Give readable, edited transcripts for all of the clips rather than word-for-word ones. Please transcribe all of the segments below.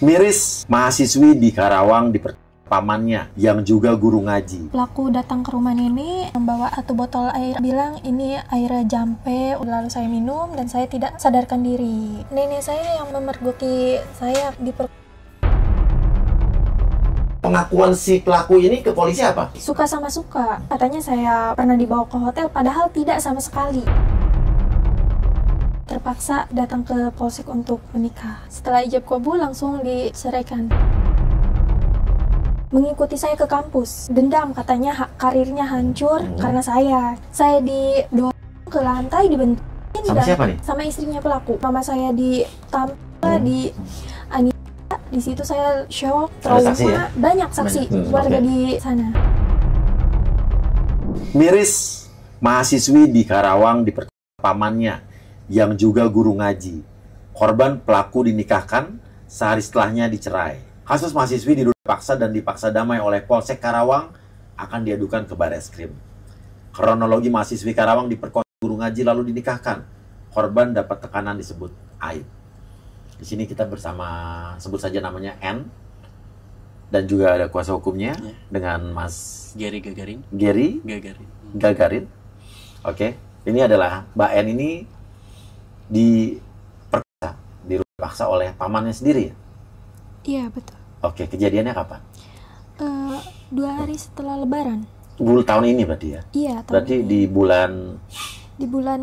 Miris, mahasiswi di Karawang di pamannya yang juga guru ngaji. Pelaku datang ke rumah nenek membawa satu botol air, bilang ini air jampe, lalu saya minum dan saya tidak sadarkan diri. Nenek saya yang memergoki saya di Pengakuan si pelaku ini ke polisi apa? Suka sama suka. Katanya saya pernah dibawa ke hotel, padahal tidak sama sekali. Terpaksa datang ke polsek untuk menikah. Setelah ijab kabul langsung diceraikan. Mengikuti saya ke kampus. Dendam, katanya karirnya hancur karena saya didorong ke lantai, dibentukin. Sama siapa nih? Sama istrinya pelaku. Mama saya ditampar, di situ saya shock, trauma. Saksi, ya? Banyak saksi warga di sana. Miris, mahasiswi di Karawang di pamannya yang juga guru ngaji. Korban pelaku dinikahkan, sehari setelahnya dicerai. Kasus mahasiswi dipaksa dan dipaksa damai oleh Polsek Karawang akan diadukan ke Bareskrim. Kronologi mahasiswi Karawang diperkosa guru ngaji lalu dinikahkan. Korban dapat tekanan disebut aib. Di sini kita bersama, sebut saja namanya N, dan juga ada kuasa hukumnya dengan Mas Gary Gagarin. Gagarin. Oke, ini adalah Mbak N ini diperkosa, dipaksa oleh pamannya sendiri ya? Iya, betul. Oke, kejadiannya kapan? 2 hari setelah Lebaran. Tahun ini berarti ya? Iya, tahun berarti ini. di bulan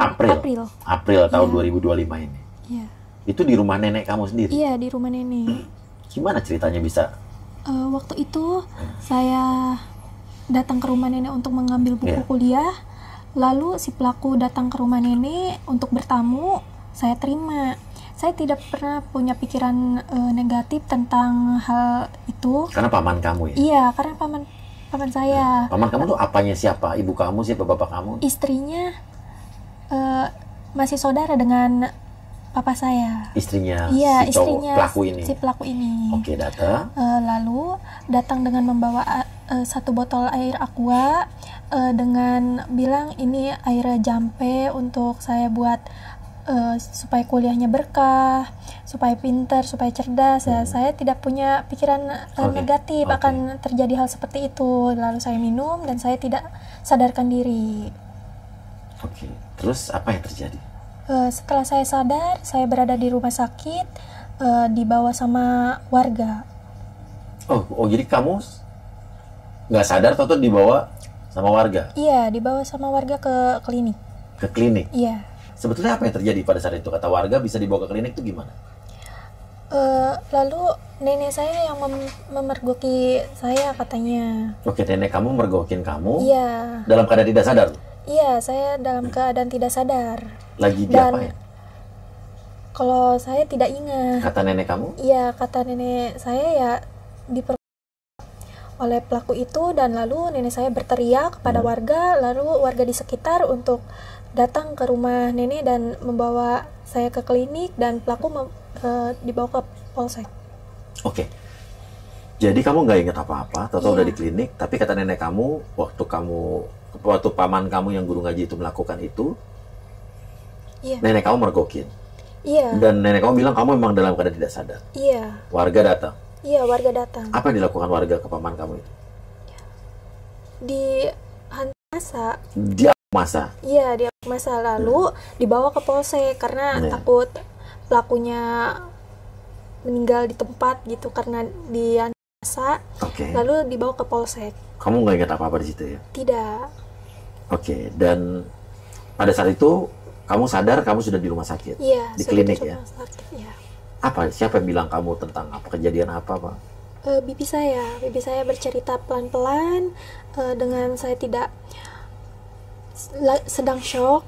April tahun 2025 ini. Iya. Itu di rumah nenek kamu sendiri? Iya, di rumah nenek. Gimana ceritanya bisa? Waktu itu saya datang ke rumah nenek untuk mengambil buku kuliah. Lalu si pelaku datang ke rumah nenek untuk bertamu. Saya terima. Saya tidak pernah punya pikiran negatif tentang hal itu. Karena paman kamu ya? Iya, karena paman saya. Paman kamu tuh apanya siapa? Ibu kamu, siapa bapak kamu? Istrinya masih saudara dengan papa saya. Istrinya? Iya, si istrinya si pelaku ini. Oke, datang. Lalu datang dengan membawa satu botol air aqua dengan bilang ini air jampe untuk saya buat supaya kuliahnya berkah, supaya pintar, supaya cerdas. Saya tidak punya pikiran negatif akan terjadi hal seperti itu. Lalu saya minum dan saya tidak sadarkan diri. Oke, terus apa yang terjadi? Setelah saya sadar, saya berada di rumah sakit, dibawa sama warga. Oh, jadi kamu nggak sadar atau dibawa sama warga? Iya, dibawa sama warga ke klinik. Ke klinik? Iya. Sebetulnya apa yang terjadi pada saat itu? Kata warga bisa dibawa ke klinik itu gimana? Lalu nenek saya yang memergoki saya katanya. Oke, nenek kamu mergokin kamu? Iya. Dalam keadaan tidak sadar? Iya, saya dalam keadaan tidak sadar. Lagi diapain? Kalau saya tidak ingat. Kata nenek kamu? Iya, kata nenek saya ya diperkosa oleh pelaku itu, dan lalu nenek saya berteriak kepada warga, lalu warga di sekitar untuk datang ke rumah nenek dan membawa saya ke klinik, dan pelaku dibawa ke polsek. Oke. Jadi kamu nggak ingat apa-apa, atau udah di klinik, tapi kata nenek kamu waktu paman kamu yang guru ngaji itu melakukan itu, nenek kamu mergokin. Iya. Dan nenek kamu bilang kamu memang dalam keadaan tidak sadar. Iya. Warga datang. Iya, warga datang. Apa yang dilakukan warga ke paman kamu itu? Masa. Masa? Iya, dia masa lalu dibawa ke polsek karena takut pelakunya meninggal di tempat gitu karena dia masa. Lalu dibawa ke polsek. Kamu nggak ingat apa-apa di situ ya? Tidak. Oke, dan pada saat itu kamu sadar kamu sudah di rumah sakit? Iya, di klinik ya? Sakit, ya. Apa? Siapa yang bilang kamu tentang apa kejadian apa, Pak? Bibi saya bercerita pelan-pelan dengan saya tidak sedang shock,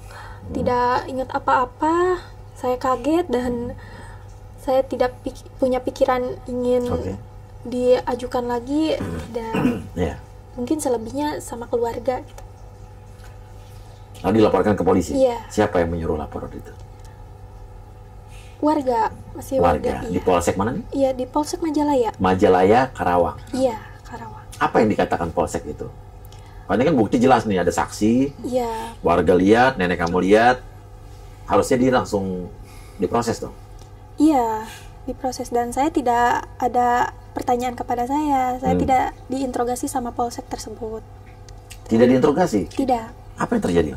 tidak ingat apa-apa. Saya kaget dan saya tidak punya pikiran ingin diajukan lagi, dan mungkin selebihnya sama keluarga gitu. Lalu dilaporkan ke polisi? Iya. Siapa yang menyuruh lapor itu? Warga, masih warga. Di polsek mana nih? Iya, di Polsek Majalaya. Majalaya, Karawang. Iya, Karawang. Apa yang dikatakan polsek itu? Ini kan bukti jelas nih, ada saksi. Iya. Warga lihat, nenek kamu lihat. Harusnya dia langsung diproses dong. Iya. diproses dan saya tidak ada pertanyaan kepada saya tidak diinterogasi sama polsek tersebut. Tidak diinterogasi? Tidak. Apa yang terjadi?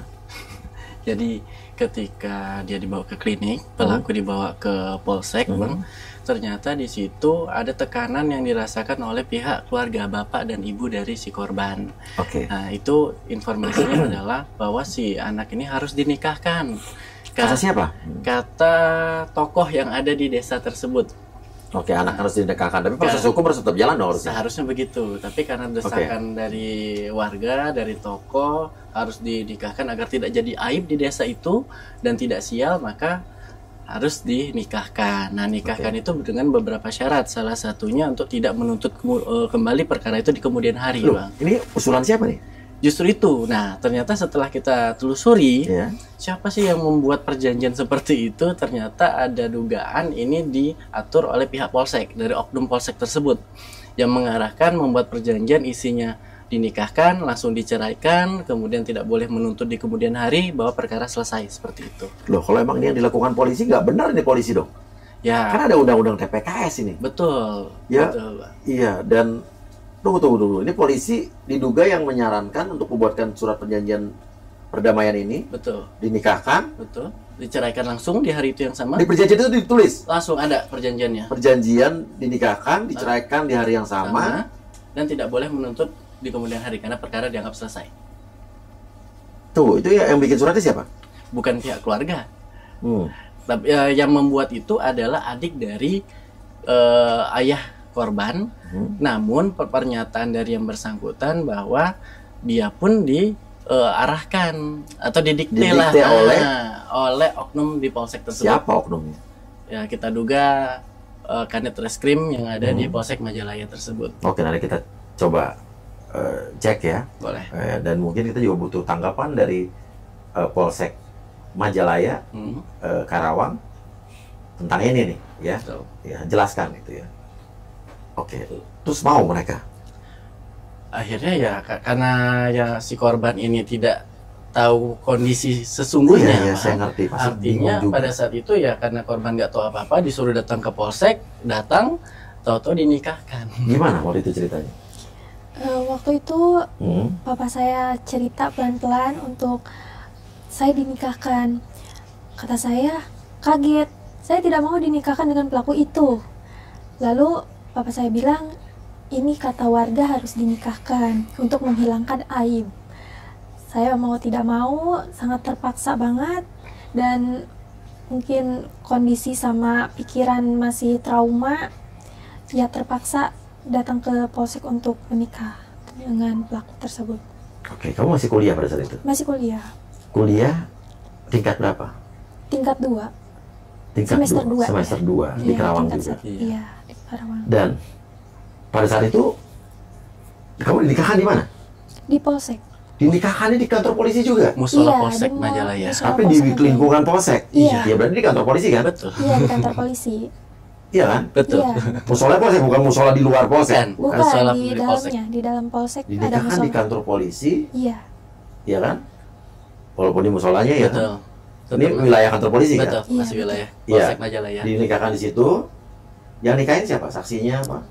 Jadi ketika dia dibawa ke klinik, pelaku dibawa ke polsek, Bang, ternyata di situ ada tekanan yang dirasakan oleh pihak keluarga bapak dan ibu dari si korban. Oke. Nah, itu informasinya adalah bahwa si anak ini harus dinikahkan. Kata siapa? Kata tokoh yang ada di desa tersebut. Oke, anak harus dinikahkan, tapi proses hukum harus tetap jalan dong harusnya. Seharusnya begitu, tapi karena desakan dari warga, dari tokoh harus dinikahkan agar tidak jadi aib di desa itu dan tidak sial, maka harus dinikahkan. Nah, nikahkan itu dengan beberapa syarat, salah satunya untuk tidak menuntut kembali perkara itu di kemudian hari. Loh, Bang. ini usulan siapa nih? Justru itu. Nah, ternyata setelah kita telusuri, siapa sih yang membuat perjanjian seperti itu? Ternyata ada dugaan ini diatur oleh pihak polsek, dari oknum polsek tersebut, yang mengarahkan membuat perjanjian isinya dinikahkan, langsung diceraikan, kemudian tidak boleh menuntut di kemudian hari bahwa perkara selesai, seperti itu. Loh, kalau emang ini yang dilakukan polisi, nggak benar ini polisi dong? Ya. Kan ada undang-undang TPKS ini. Betul. Ya, betul. Iya, dan tunggu. Ini polisi diduga yang menyarankan untuk membuatkan surat perjanjian perdamaian ini. Betul. Dinikahkan. Betul. Diceraikan langsung di hari itu yang sama. Di perjanjian itu ditulis. Langsung ada perjanjiannya. Perjanjian dinikahkan, diceraikan di hari yang sama. Dan tidak boleh menuntut di kemudian hari karena perkara dianggap selesai. Tuh, itu ya yang bikin suratnya siapa? Bukan pihak keluarga. Tapi yang membuat itu adalah adik dari ayah korban, namun pernyataan dari yang bersangkutan bahwa dia pun diarahkan atau didikte lah oleh oknum di polsek tersebut. Siapa oknumnya? Ya, kita duga Kanit Reskrim yang ada di Polsek Majalaya tersebut. Oke, nanti kita coba cek ya. Boleh. Dan mungkin kita juga butuh tanggapan dari Polsek Majalaya, Karawang tentang ini nih, ya. Betul. Ya, jelaskan itu ya. Oke, terus mau mereka? Akhirnya ya karena ya si korban ini tidak tahu kondisi sesungguhnya. Iya, saya ngerti. Pasti artinya pada saat itu ya karena korban nggak tahu apa-apa, disuruh datang ke polsek, tahu-tahu dinikahkan. Gimana waktu itu ceritanya? Waktu itu papa saya cerita pelan-pelan untuk saya dinikahkan. Kata saya kaget, saya tidak mau dinikahkan dengan pelaku itu. Lalu papa saya bilang, ini kata warga harus dinikahkan untuk menghilangkan aib. Saya mau tidak mau, sangat terpaksa banget, dan mungkin kondisi sama pikiran masih trauma, ya terpaksa datang ke polsek untuk menikah dengan pelaku tersebut. Oke, kamu masih kuliah pada saat itu? Masih kuliah. Kuliah tingkat berapa? Tingkat 2. Semester 2 di Karawang juga. Iya, di Karawang. Dan pada saat itu kamu dinikahkan di mana? Di polsek. Dinikahkannya di kantor polisi juga? Musola Polsek Majalaya. Tapi di lingkungan polsek? Iya. Ya berarti di kantor polisi kan? Betul. Iya, di kantor polisi. Iya kan? Betul. Iya. Musola polsek, bukan musola di luar polsek? Bukan, musola di dalamnya, di dalam polsek ada Dinikahkan musola. di kantor polisi? Iya. Iya kan? Walaupun di musolanya ya kan? Betul. Ini wilayah kantor polisi kan? Betul, Iya, masih wilayah Iya. Polsek Majalaya. Dinikahkan di situ. Yang nikahin siapa? Saksinya apa?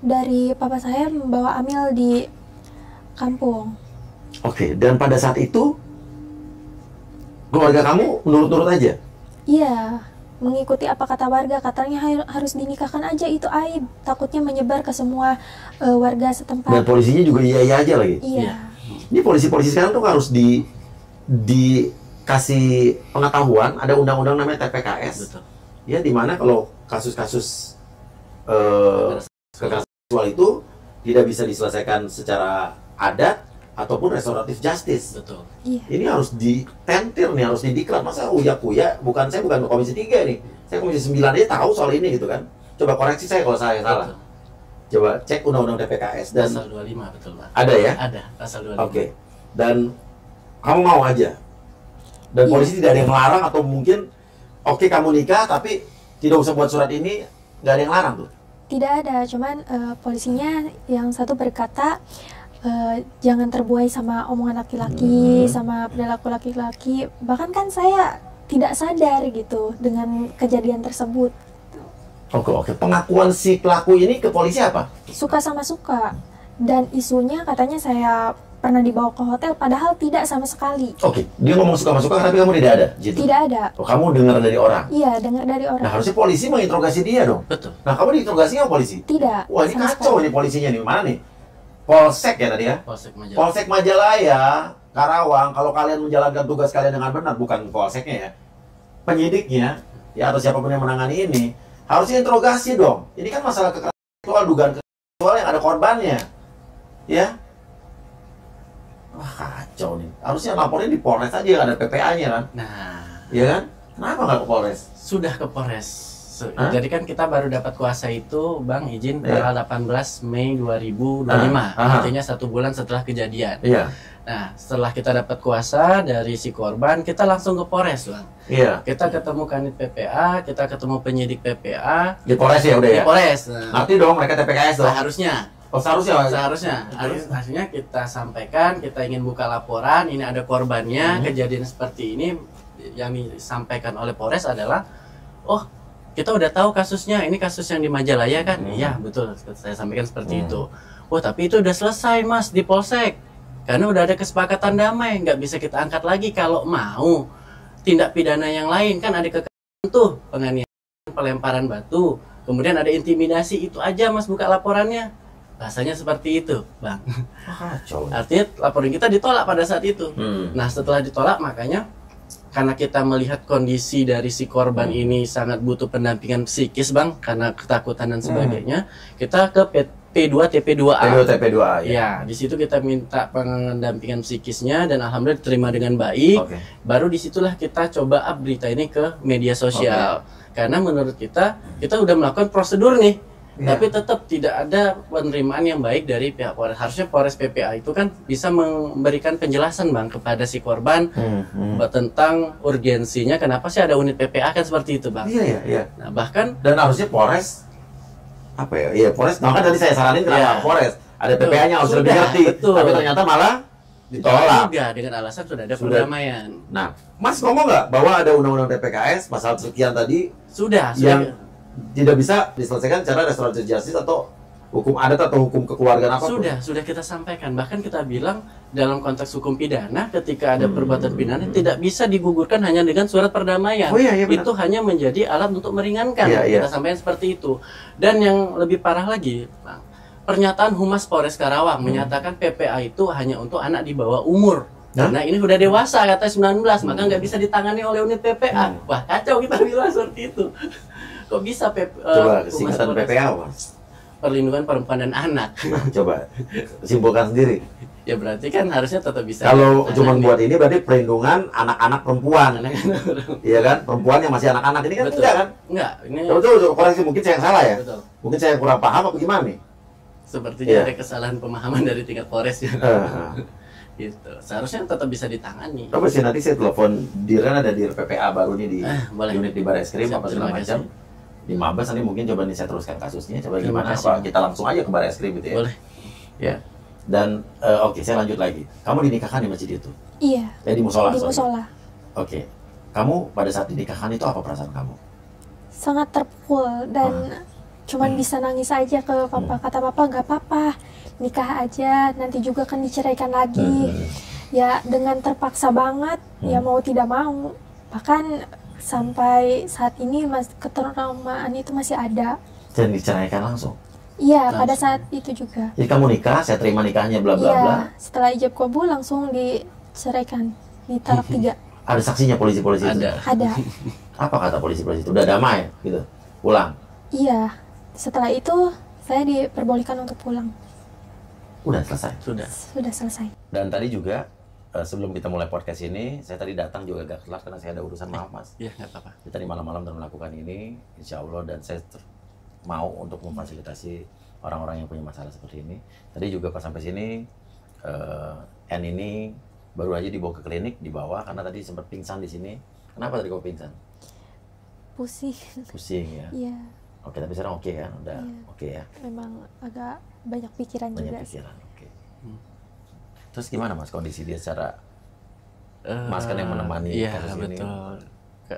Dari papa saya membawa Amil di kampung. Oke, dan pada saat itu keluarga kamu menurut-nurut aja? Iya, mengikuti apa kata warga, katanya harus dinikahkan aja, itu aib, takutnya menyebar ke semua warga setempat. Dan polisinya juga iya aja lagi? Iya. Ini polisi-polisi sekarang tuh harus dikasih pengetahuan, ada undang-undang namanya TPKS. Betul. Ya, dimana kalau kasus-kasus kekerasan seksual itu tidak bisa diselesaikan secara adat ataupun restoratif justice. Betul. Iya. Ini harus ditentir nih, harus didiklat. Masa uya-kuya, saya bukan komisi 3 nih. Saya komisi 9 aja tahu soal ini gitu kan. Coba koreksi saya kalau saya salah. Betul. Coba cek undang-undang TPKS dan Pasal 25 betul, Pak. ada ya? Ada, pasal 25. Oke. Dan kamu mau aja. Dan Iya. polisi tidak ada yang melarang atau mungkin oke kamu nikah tapi tidak usah buat surat ini, nggak ada yang larang tuh. Tidak ada, cuman polisinya yang satu berkata jangan terbuai sama omongan laki-laki, sama perilaku laki-laki. Bahkan kan saya tidak sadar gitu dengan kejadian tersebut. Oke. Pengakuan si pelaku ini ke polisi apa? Suka sama suka. Dan isunya katanya saya pernah dibawa ke hotel, padahal tidak sama sekali. Oke, dia ngomong suka sama suka, tapi kamu tidak ada di situ? Tidak ada. Oh, kamu dengar dari orang? Iya, dengar dari orang. Nah, harusnya polisi menginterogasi dia dong? Betul. Nah, kamu diinterogasi sama polisi? Tidak. Wah, ini sama kacau sekali. nih polisinya nih. Mana nih? Polsek ya tadi ya? Polsek Majalaya. Polsek Majalaya, Karawang, kalau kalian menjalankan tugas kalian dengan benar, bukan polseknya ya, penyidiknya, ya atau siapapun yang menangani ini, harusnya interogasi dong. Ini kan masalah kekerasan seksual, dugaan kekerasan seksual yang ada korbannya. Ya? Wah, kacau nih. Harusnya lapornya di Polres aja yang ada PPA-nya kan? Nah, Iya kan? Kenapa nggak ke Polres? sudah ke Polres. Hah? Jadi kan kita baru dapat kuasa itu, Bang, izin Iya. tanggal 18 Mei 2025. Ah. Artinya 1 bulan setelah kejadian. Iya. Nah, setelah kita dapat kuasa dari si korban, kita langsung ke Polres, Bang. Iya. Kita ketemu Kanit PPA, kita ketemu penyidik PPA Di Polres ya udah di ya? Polres. Nah, Ngerti dong mereka TPKS dong? seharusnya Oh, seharusnya. Harusnya kita sampaikan, kita ingin buka laporan, ini ada korbannya, kejadian seperti ini yang disampaikan oleh Polres adalah, oh kita udah tahu kasusnya, ini kasus yang di Majalaya kan? Iya betul, saya sampaikan seperti itu. Oh tapi itu udah selesai mas di Polsek, karena udah ada kesepakatan damai, nggak bisa kita angkat lagi. Kalau mau tindak pidana yang lain kan ada kekerasan tuh, penganiayaan, pelemparan batu, kemudian ada intimidasi, itu aja mas buka laporannya. Rasanya seperti itu, Bang. Kacau. Artinya laporan kita ditolak pada saat itu. Nah, setelah ditolak makanya karena kita melihat kondisi dari si korban ini sangat butuh pendampingan psikis, Bang, karena ketakutan dan sebagainya, kita ke P2 TP2A. TP2A ya. Ya, di situ kita minta pendampingan psikisnya dan alhamdulillah diterima dengan baik. Oke. Baru disitulah kita coba up berita ini ke media sosial. Karena menurut kita udah melakukan prosedur nih. Iya. Tapi tetap tidak ada penerimaan yang baik dari pihak Polres. Harusnya Polres PPA itu kan bisa memberikan penjelasan, Bang, kepada si korban tentang urgensinya kenapa sih ada unit PPA kan seperti itu, Bang. Iya. Nah, bahkan Dan harusnya Polres apa ya? Iya, Polres. Nah, kan tadi saya saranin kenapa Iya. Polres? Ada Betul. PPA-nya harus lebih Sudah, ngerti. betul. Tapi ternyata malah ditolak ditolak. juga dengan alasan sudah ada Sudah. perdamaian. Nah, Mas ngomong nggak bahwa ada undang-undang TPKS pasal sekian tadi Sudah. yang tidak bisa diselesaikan secara restoratif justice atau hukum adat atau hukum kekeluargaan apapun? Sudah kita sampaikan. Bahkan kita bilang dalam konteks hukum pidana ketika ada perbuatan pidana tidak bisa digugurkan hanya dengan surat perdamaian. Oh, iya, benar. Itu hanya menjadi alat untuk meringankan. Iya. Kita sampaikan seperti itu. Dan yang lebih parah lagi, Bang, pernyataan Humas Polres Karawang menyatakan PPA itu hanya untuk anak di bawah umur. Karena ini sudah dewasa, katanya 19, maka nggak bisa ditangani oleh unit PPA. Wah, kacau kita bilang seperti itu. Kok bisa Coba Humas singkatan Polres? PPA, Mas. Perlindungan Perempuan dan Anak. Nah, coba simpulkan sendiri. Ya berarti kan harusnya tetap bisa. Kalau ditangani. cuma buat ini berarti perlindungan anak-anak perempuan. Anak-anak. Iya kan? Perempuan yang masih anak-anak ini kan Betul. enggak kan? Enggak, ini Betul, koreksi mungkin saya yang salah ya. betul. Mungkin saya yang kurang paham apa gimana nih? Sepertinya Iya. ada kesalahan pemahaman dari tingkat Polres ya. Eh, Gitu. Seharusnya tetap bisa ditangani. Coba sih nanti saya telepon Dirjen, ada Dir PPA baru nih di boleh. unit di Barreskrim Siap, apa segala terima macam. kasih. Di Mabes nanti mungkin coba nih saya teruskan kasusnya. Coba Terima gimana kasih. apa kita langsung aja ke Barreskrim gitu ya. Boleh. Ya. Dan oke, saya lanjut lagi. Kamu dinikahkan di masjid itu? Iya, Di musola. di sorry. musola. Oke. Kamu pada saat dinikahkan itu apa perasaan kamu? Sangat terpukul dan cuman bisa nangis aja ke papa. Kata papa, nggak apa-apa, nikah aja, nanti juga kan diceraikan lagi. Ya dengan terpaksa banget, ya mau tidak mau. Bahkan sampai saat ini ketraumaan itu masih ada. Dan diceraikan langsung. Iya, Langsung. pada saat itu juga. Jadi kamu nikah, saya terima nikahnya bla bla bla. Iya, setelah ijab kabul langsung diceraikan, ditalak 3. Ada saksinya polisi-polisi itu? Ada. Ada. Apa kata polisi-polisi itu? Udah damai gitu. Pulang. Iya, setelah itu saya diperbolehkan untuk pulang. Udah selesai. Sudah selesai. Dan tadi juga sebelum kita mulai podcast ini, saya tadi datang juga agak telat karena saya ada urusan, maaf Mas. Iya, nggak apa-apa. Kita di malam-malam dan melakukan ini, insya Allah, dan saya mau untuk memfasilitasi orang-orang yang punya masalah seperti ini. Tadi juga pas sampai sini, N ini baru aja dibawa ke klinik, dibawa karena tadi sempat pingsan di sini. Kenapa tadi kau pingsan? Pusing. Pusing ya. Iya, Oke, tapi sekarang oke kan? Udah Iya. oke ya. memang agak banyak pikiran Banyak juga. pikiran. Oke. Terus gimana Mas kondisi dia secara Eh, Mas kan yang menemani iya, kasus ini. betul.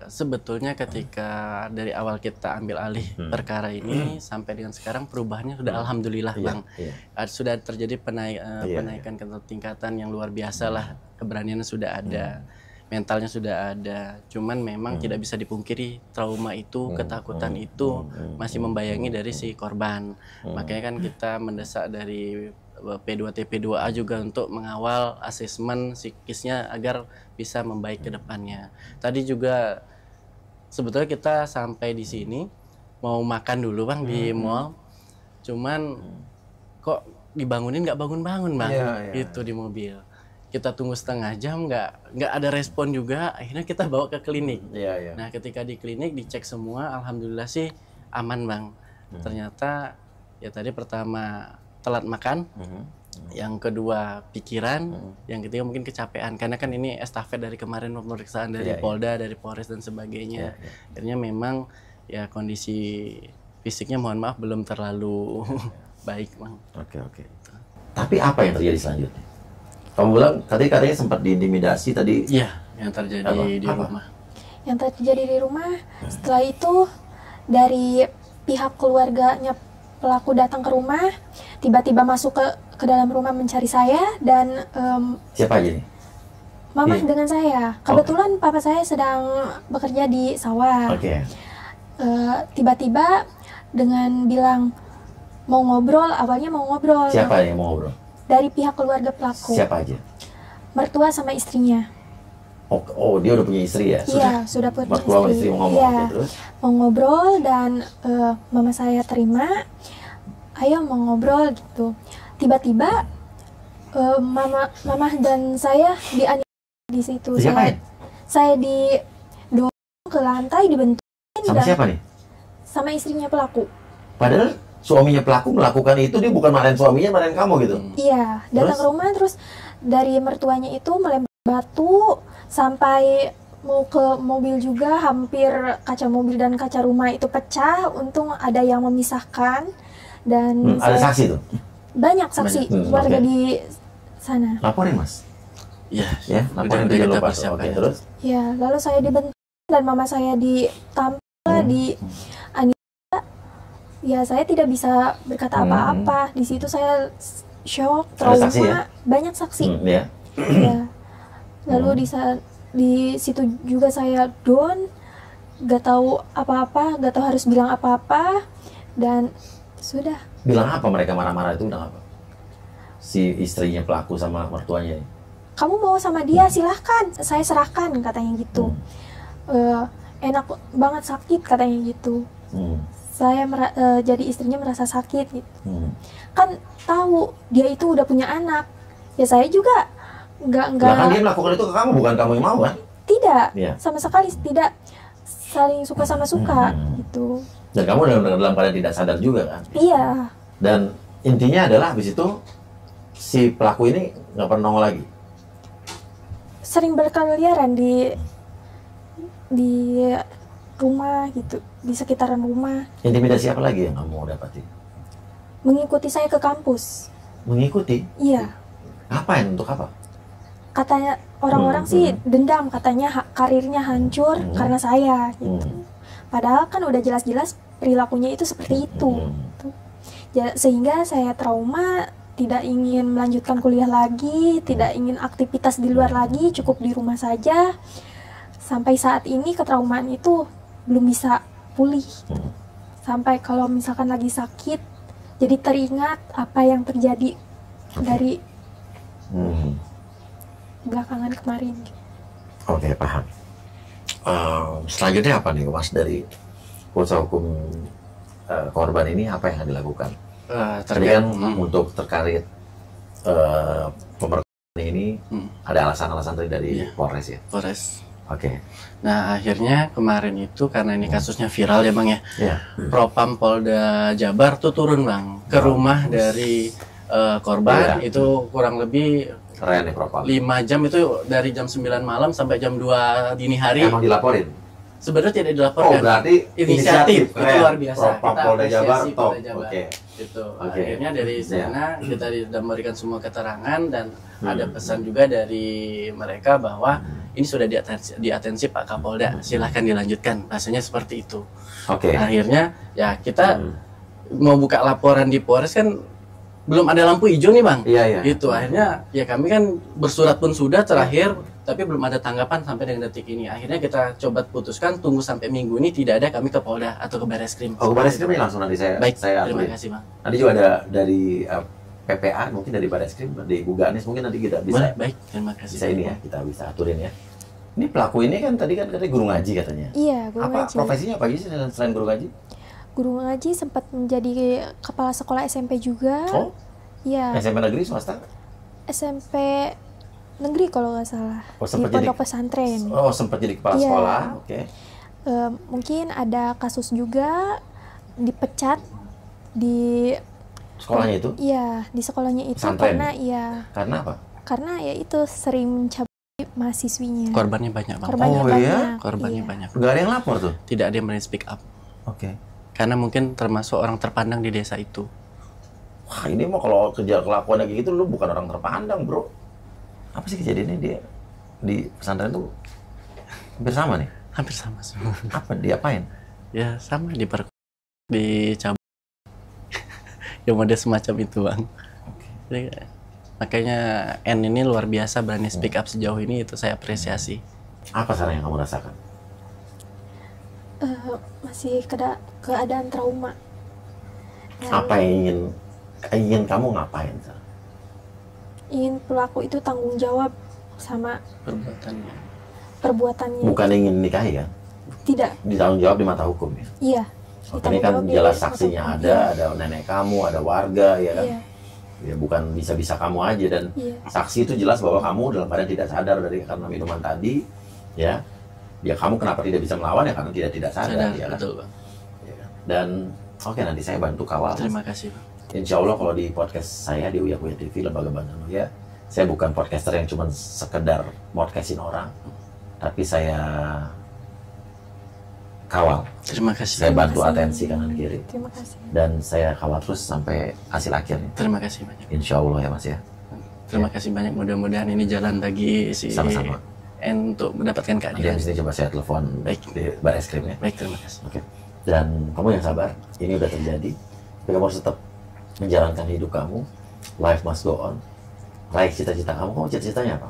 Sebetulnya ketika dari awal kita ambil alih perkara ini sampai dengan sekarang perubahannya sudah alhamdulillah Bang. Sudah terjadi penaikan tingkatan yang luar biasa lah, keberaniannya sudah ada, mentalnya sudah ada. Cuman memang tidak bisa dipungkiri trauma itu, ketakutan itu masih membayangi dari si korban. Makanya kan kita mendesak dari P2T P2A juga untuk mengawal asesmen psikisnya agar bisa membaik ke depannya. Tadi juga sebetulnya kita sampai di sini mau makan dulu Bang di mall. Cuman kok dibangunin nggak bangun-bangun Bang. Itu di mobil. Kita tunggu setengah jam nggak ada respon juga, akhirnya kita bawa ke klinik. Nah, ketika di klinik dicek semua, alhamdulillah sih aman Bang. Ternyata ya tadi pertama telat makan, yang kedua pikiran, yang ketiga mungkin kecapean karena kan ini estafet dari kemarin pemeriksaan dari Polda, dari Polres dan sebagainya. Akhirnya memang ya kondisi fisiknya mohon maaf belum terlalu baik Bang. Oke. Tapi apa yang terjadi selanjutnya? Kamu bilang tadi katanya sempat diintimidasi tadi. Iya, yang terjadi di rumah. Yang terjadi di rumah, setelah itu dari pihak keluarganya pelaku datang ke rumah, tiba-tiba masuk ke dalam rumah mencari saya dan siapa aja nih? Mama dengan saya. Kebetulan papa saya sedang bekerja di sawah. Tiba-tiba dengan bilang mau ngobrol, awalnya mau ngobrol. Siapa yang mau ngobrol? Dari pihak keluarga pelaku. Siapa aja? Mertua sama istrinya. Oh, dia udah punya istri ya? Iya, sudah punya istri. Mertua sama istri mau ngomong, terus? Mau ngobrol dan mama saya terima. Ayo mau ngobrol gitu. Tiba-tiba mama dan saya dianiaya di situ. Siapa? Saya didorong ke lantai, dibenturin. Sama siapa nih? Sama istrinya pelaku. Padahal suaminya pelaku melakukan itu, dia bukan marahin suaminya, marahin kamu gitu? Iya, datang ke rumah terus dari mertuanya itu melempar batu sampai mau ke mobil juga, hampir kaca mobil dan kaca rumah itu pecah. Untung ada yang memisahkan dan ada saksi tuh? Banyak saksi warga di sana. Laporin Mas? Iya, laporin ke jalur pas. Terus? Ya, lalu saya dibentuk dan mama saya ditampar di ya saya tidak bisa berkata apa-apa. Di situ saya shock, trauma, saksi, ya? Banyak saksi. Ya. Lalu di situ juga saya down, gak tahu apa-apa, gak tahu harus bilang apa-apa, dan sudah. Bilang apa mereka marah-marah itu? Bilang apa? Si istrinya pelaku sama mertuanya. Kamu mau sama dia silahkan, saya serahkan katanya gitu. Enak banget sakit katanya gitu. Saya jadi istrinya merasa sakit gitu. Kan tahu dia itu udah punya anak. Ya saya juga nggak. Kan dia melakukan itu ke kamu, bukan kamu yang mau kan? Tidak, sama sekali tidak saling suka sama suka gitu. Dan kamu dalam keadaan tidak sadar juga kan? Iya. Dan intinya adalah habis itu si pelaku ini nggak pernah nongol lagi. Sering berkeliaran di rumah gitu, di sekitaran rumah. Intimidasi apa lagi yang kamu mau dapatin? Mengikuti saya ke kampus. Mengikuti? Iya. Apa yang untuk apa? Katanya orang-orang sih dendam, katanya karirnya hancur karena saya gitu. Padahal kan udah jelas-jelas perilakunya itu seperti itu. Sehingga saya trauma, tidak ingin melanjutkan kuliah lagi, tidak ingin aktivitas di luar lagi, cukup di rumah saja. Sampai saat ini ketraumaan itu belum bisa pulih. Sampai kalau misalkan lagi sakit, jadi teringat apa yang terjadi dari belakangan kemarin. Oke, paham. Selanjutnya apa nih Mas dari kuasa hukum korban ini, apa yang akan dilakukan? Terkait untuk terkait pemerkosaan ini ada alasan-alasan dari Polres ya? Polres. Oke. Nah akhirnya kemarin itu karena ini kasusnya viral ya Bang ya, Propam Polda Jabar tuh turun Bang ke rumah dari korban. Itu kurang lebih 5 jam, itu dari jam 9 malam sampai jam 2 dini hari. Emang dilaporin? sebenarnya tidak Oh, dilaporkan. berarti Inisiatif itu keren. luar biasa. Propam Kita Polda Jabar apresiasi top. Polda Jabar. Oke. Itu Oke. akhirnya dari sana kita sudah memberikan semua keterangan dan ada pesan juga dari mereka bahwa ini sudah di atensi Pak Kapolda, silahkan dilanjutkan, bahasanya seperti itu. Oke. Akhirnya ya kita mau buka laporan di Polres kan belum ada lampu hijau nih Bang. Iya, iya. Itu akhirnya ya kami kan bersurat pun sudah terakhir, tapi belum ada tanggapan sampai dengan detik ini. Akhirnya kita coba putuskan tunggu sampai minggu ini tidak ada kami ke Polda atau ke Barreskrim. Oh, ke Barreskrim ini langsung nanti saya Baik, saya terima aturin. kasih Bang. Nanti juga ada dari PPA, mungkin dari Barreskrim, dari Buganis mungkin nanti kita bisa Boleh, baik, terima kasih. bisa ini ya, kita bisa aturin ya. Ini pelaku ini kan tadi kan katanya guru ngaji katanya. Iya, guru Apa ngaji. profesinya apa aja sih selain guru ngaji? Guru ngaji sempat menjadi kepala sekolah SMP juga. Oh, Iya, SMP negeri swasta? SMP negeri kalau nggak salah. Oh, Di sempat jadi pondok pesantren. Oh, sempat jadi kepala Iya. sekolah. Oke. Mungkin ada kasus juga dipecat di Sekolahnya itu iya di sekolahnya itu Pesantren? karena karena apa? karena ya itu sering mencabuli mahasiswinya. Korbannya banyak Bang. Korbannya Oh, banyak. iya? Korbannya Iya. banyak. Enggak ada yang lapor tuh. Tidak ada yang berani speak up. Oke. Karena mungkin termasuk orang terpandang di desa itu. Wah, ini mah kalau kerja kelakuan kayak gitu lu bukan orang terpandang, Bro. Apa sih kejadiannya dia di pesantren tuh hampir sama nih? Hampir sama semua. Apa diapain? Ya sama dicabut. Ya model semacam itu Bang. Oke. Jadi, makanya N ini luar biasa berani speak up sejauh ini, itu saya apresiasi. Apa saran yang kamu rasakan? Masih keadaan trauma. Dan Apa yang ingin kamu ngapain, Sar? ingin pelaku itu tanggung jawab sama Perbuatannya. perbuatannya. Bukan ingin nikahi kan? Tidak. Ditanggung jawab di mata hukum ya. Iya. Oke, ini kan Ditanggung jawab jelas di saksinya mata ada, hukum. ada nenek kamu, ada warga ya kan. Iya. Ya bukan bisa-bisa kamu aja dan Iya. saksi itu jelas bahwa kamu dalam keadaan tidak sadar dari karena minuman tadi, ya. Ya kamu kenapa tidak bisa melawan ya karena tidak sadar, Sadar, ya kan? betul Bang. Ya kan? Dan oke nanti saya bantu kawal. Terima kasih Bang. Insya Allah kalau di podcast saya di Uya Kuya TV Lembaga Bantuan ya, saya bukan podcaster yang cuma sekedar podcastin orang, tapi saya kawal. Terima kasih. Saya bantu kasih. atensi kanan kiri Terima kasih. dan saya kawal terus sampai hasil akhirnya. Terima kasih banyak. Insya Allah ya Mas ya. Terima kasih banyak. Mudah-mudahan ini jalan bagi si Sama-sama. N untuk mendapatkan Nanti keadilan. habis ini coba saya telepon Baik. di Barreskrim ya. Baik, terima kasih. Oke. Dan kamu yang sabar, ini udah terjadi. Tapi kamu harus tetap menjalankan hidup kamu. Life must go on. Raih cita-cita kamu. Kamu cita-citanya apa?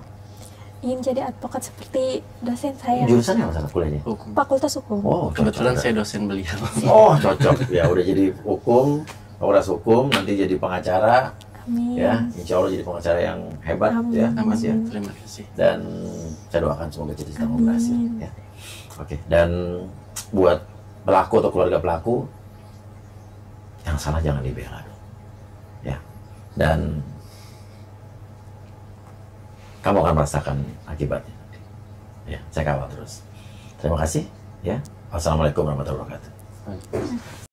Ingin jadi advokat seperti dosen saya. Jurusannya apa sana kuliahnya? Hukum. Fakultas Hukum. Oh, Kebetulan cocok. saya dosen beliau. Oh, cocok. Ya udah jadi hukum, fakultas hukum, nanti jadi pengacara. Amin. Ya, insya Allah jadi pengacara yang hebat ya, Amin. Mas ya. Terima kasih. Dan saya doakan semoga cita-cita kamu Amin. berhasil ya. Oke, dan buat pelaku atau keluarga pelaku yang salah jangan dibela dong. Ya. Dan kamu akan merasakan akibatnya. Ya, saya kawal terus. Terima kasih ya. Wassalamualaikum warahmatullahi wabarakatuh.